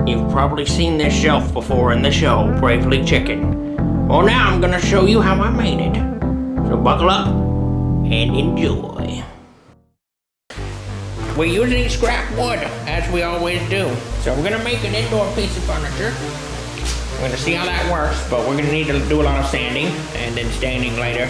You've probably seen this shelf before in the show, Bravely Chicken. Well, now I'm gonna show you how I made it. So buckle up and enjoy. We usually scrap wood, as we always do. So we're gonna make an indoor piece of furniture. We're gonna see how that works, but we're gonna need to do a lot of sanding and then staining later.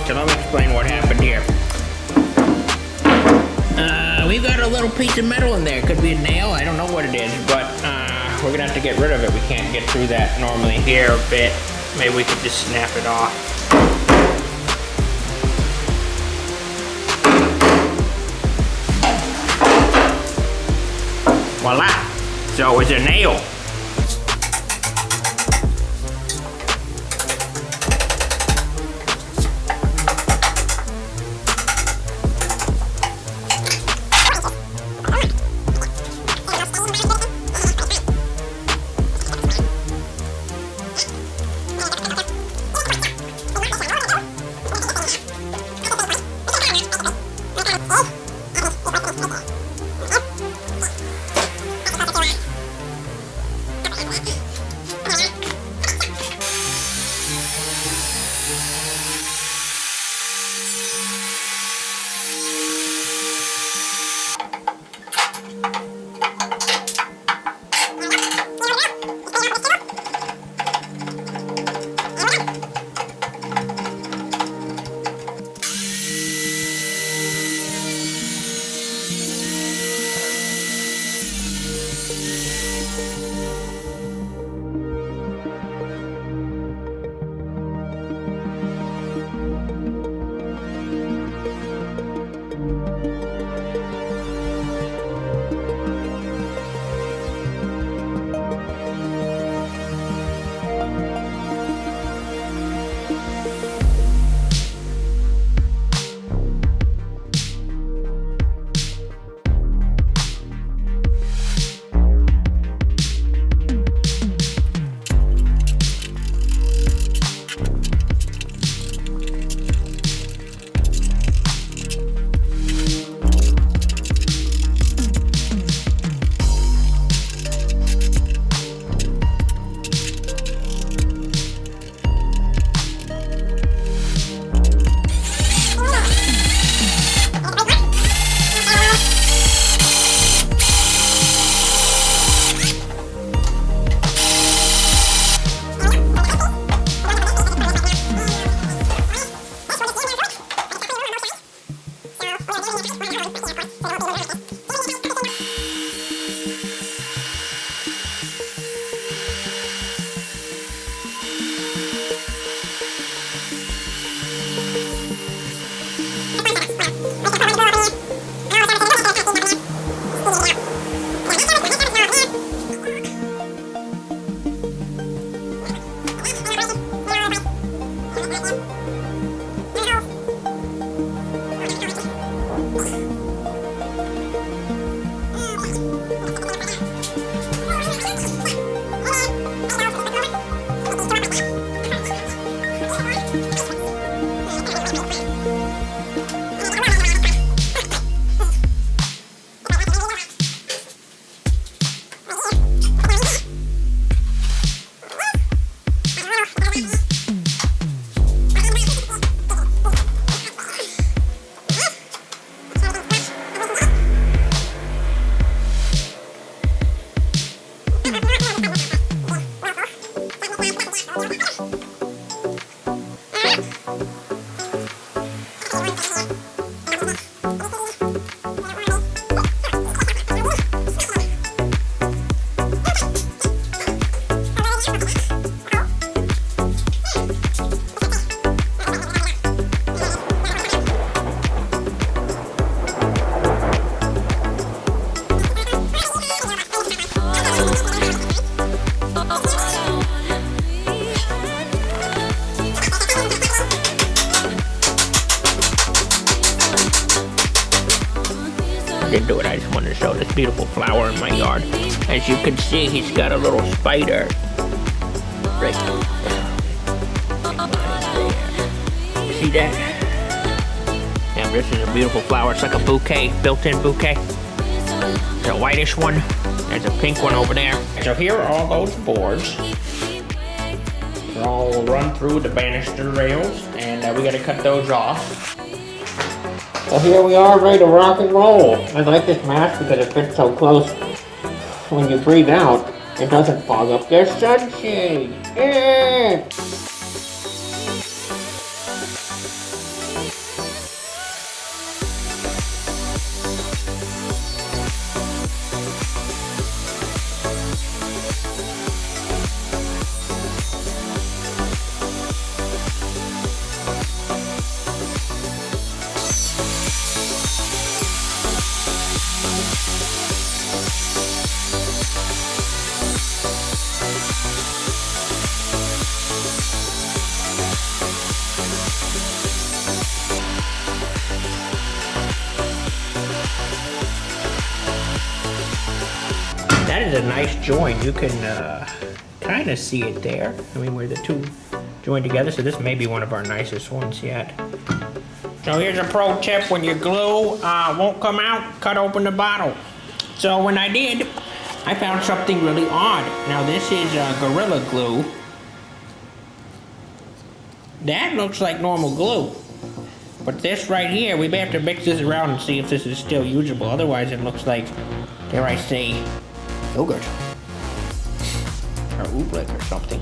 So let me explain what happened here. We've got a little piece of metal in there. Could be a nail, I don't know what it is, but we're gonna have to get rid of it. We can't get through that normally. Here a bit. Maybe we could just snap it off. Voila! So it's a nail. to show this beautiful flower in my yard. As you can see, he's got a little spider right there. See that? Yeah, this is a beautiful flower. It's like a bouquet, built-in bouquet. There's a whitish one. There's a pink one over there. So here are all those boards. They're all run through the banister rails, and we gotta cut those off. So here we are, ready to rock and roll. I like this mask because it fits so close. When you breathe out, it doesn't fog up your sunshade. Yeah. That is a nice join. You can kind of see it there. I mean, where the two join together. So this may be one of our nicest ones yet. So here's a pro tip: when your glue won't come out, cut open the bottle. So when I did, I found something really odd. Now this is Gorilla Glue. That looks like normal glue. But this right here, we may have to mix this around and see if this is still usable. Otherwise it looks like, dare I say, yogurt. Or oobleck or something.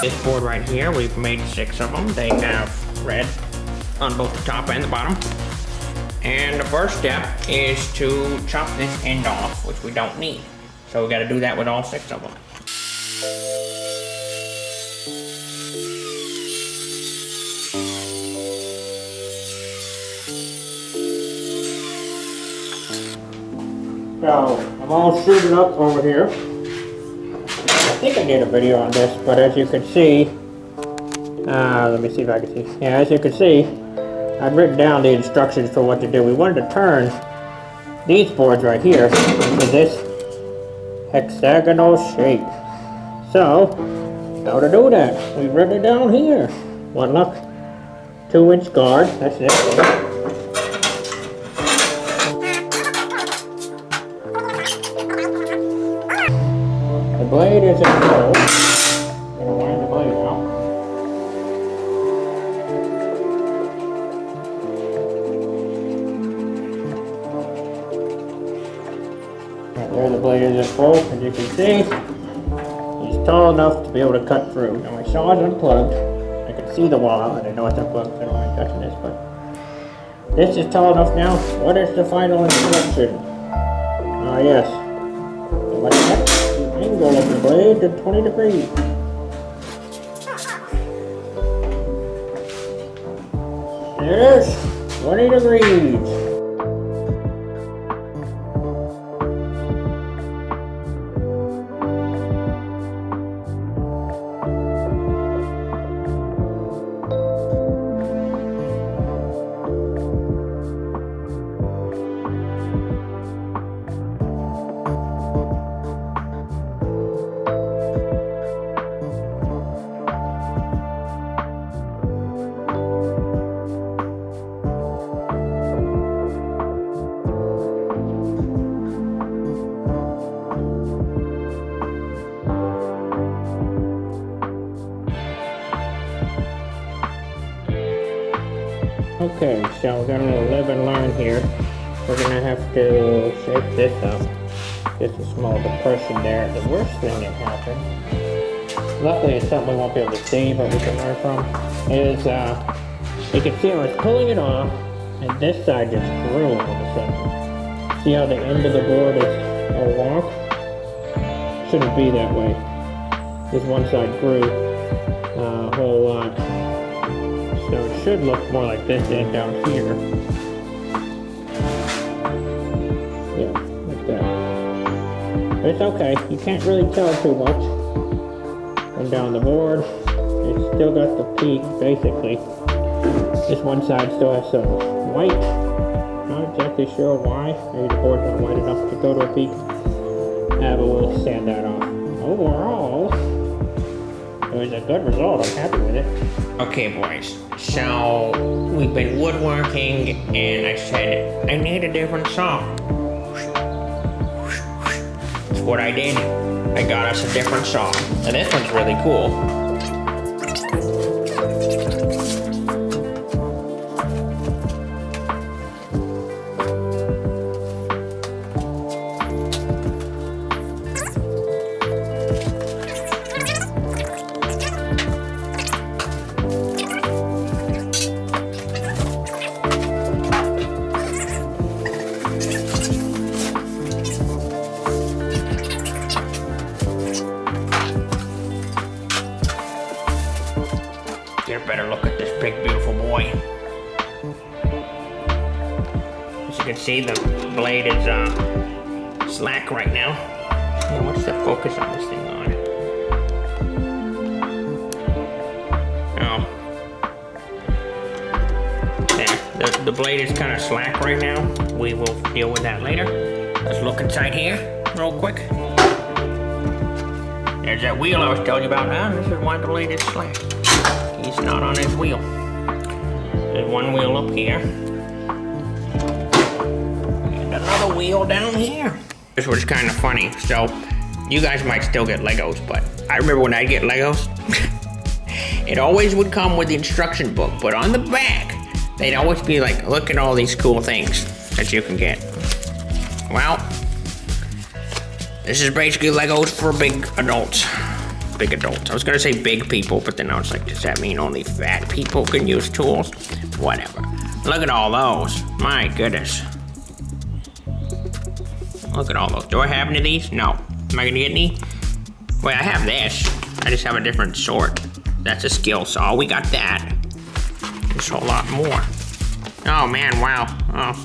This board right here, we've made 6 of them. They have red on both the top and the bottom. And the first step is to chop this end off, which we don't need. So we gotta do that with all 6 of them. So, I'm all suited up over here. I think I did a video on this, but as you can see, let me see if I can see. Yeah, as you can see, I've written down the instructions for what to do. We wanted to turn these boards right here into this hexagonal shape. So, how to do that? We've written it down here. 1 look, 2-inch guard, that's it. The blade is in full. I'm going to wind the blade out. Right there, the blade is in full. As you can see, he's tall enough to be able to cut through. Now my saw is unplugged. I can see the wall, and I know it's unplugged, so I don't mind touching this, but this is tall enough now. What is the final instruction? Ah, yes. Like that. Angle of the blade to 20 degrees. There it is, 20 degrees. Okay, so we got a little live and learn here. We're gonna have to shape this up. Just a small depression there. The worst thing that happened, luckily it's something we won't be able to see, but we can learn from, is you can see I was pulling it off, and this side just grew all of a sudden. See how the end of the board is all wonk? Shouldn't be that way. This one side grew a whole lot. So it should look more like this end down here. Yeah, like that. But it's okay, you can't really tell too much. Come down the board, it's still got the peak, basically. This one side still has some white. Not exactly sure why. Maybe the board's not white enough to go to a peak. But we'll sand that off. Overall, it was a good result. I'm happy with it. Okay, boys. So we've been woodworking, and I said I need a different saw. That's what I did. I got us a different saw, and this one's really cool. Get a better look at this big, beautiful boy. As you can see, the blade is slack right now. Yeah, what's the focus on this thing on? Oh. Yeah, the blade is kind of slack right now. We will deal with that later. Let's look inside here real quick. There's that wheel I was telling you about now. This is why the blade is slack. He's not on his wheel. There's one wheel up here. And another wheel down here. This was kind of funny. So, you guys might still get Legos, but I remember when I'd get Legos, it always would come with the instruction book, but on the back, they'd always be like, look at all these cool things that you can get. Well, this is basically Legos for big adults. Big adults. I was gonna say big people, but then I was like, does that mean only fat people can use tools? Whatever. Look at all those. My goodness. Look at all those. Do I have any of these? No. Am I gonna get any? Wait, I have this. I just have a different sort. That's a skill saw. We got that. There's a lot more. Oh man, wow. Oh.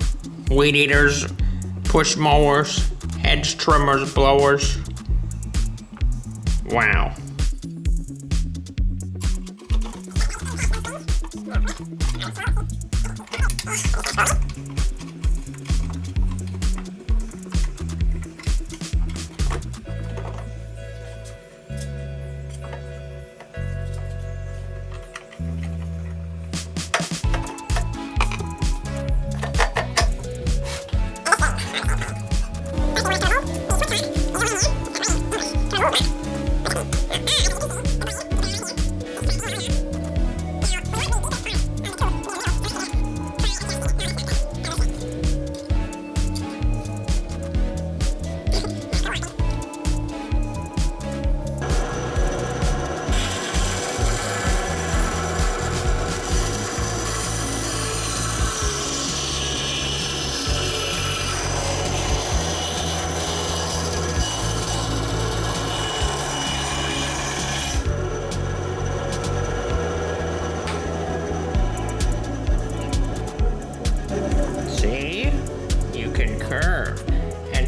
Weed eaters, push mowers, hedge trimmers, blowers. Wow.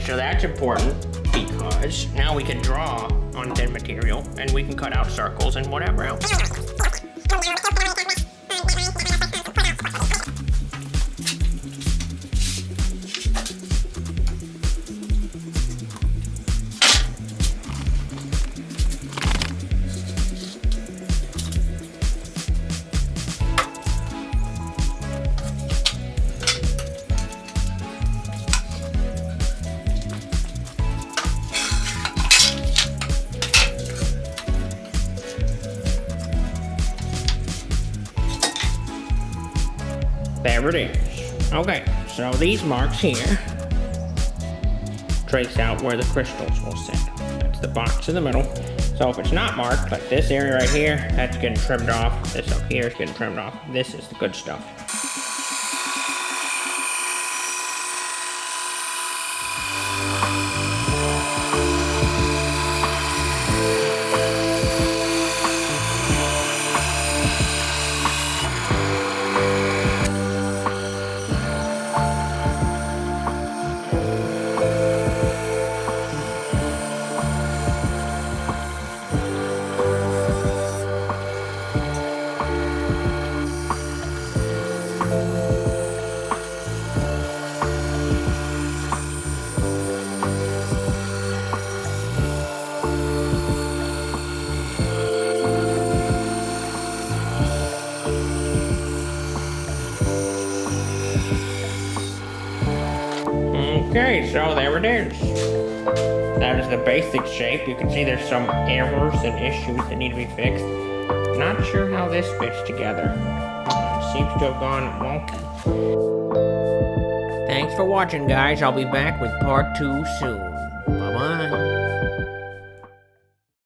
So that's important because now we can draw on thin material and we can cut out circles and whatever else. there it is. Okay, so these marks here trace out where the crystals will sit. That's the box in the middle. So if it's not marked, like this area right here, that's getting trimmed off. This up here is getting trimmed off. This is the good stuff. Okay, so there it is. That is the basic shape. You can see there's some errors and issues that need to be fixed. Not sure how this fits together. Seems to have gone wonky. Thanks for watching, guys. I'll be back with part 2 soon.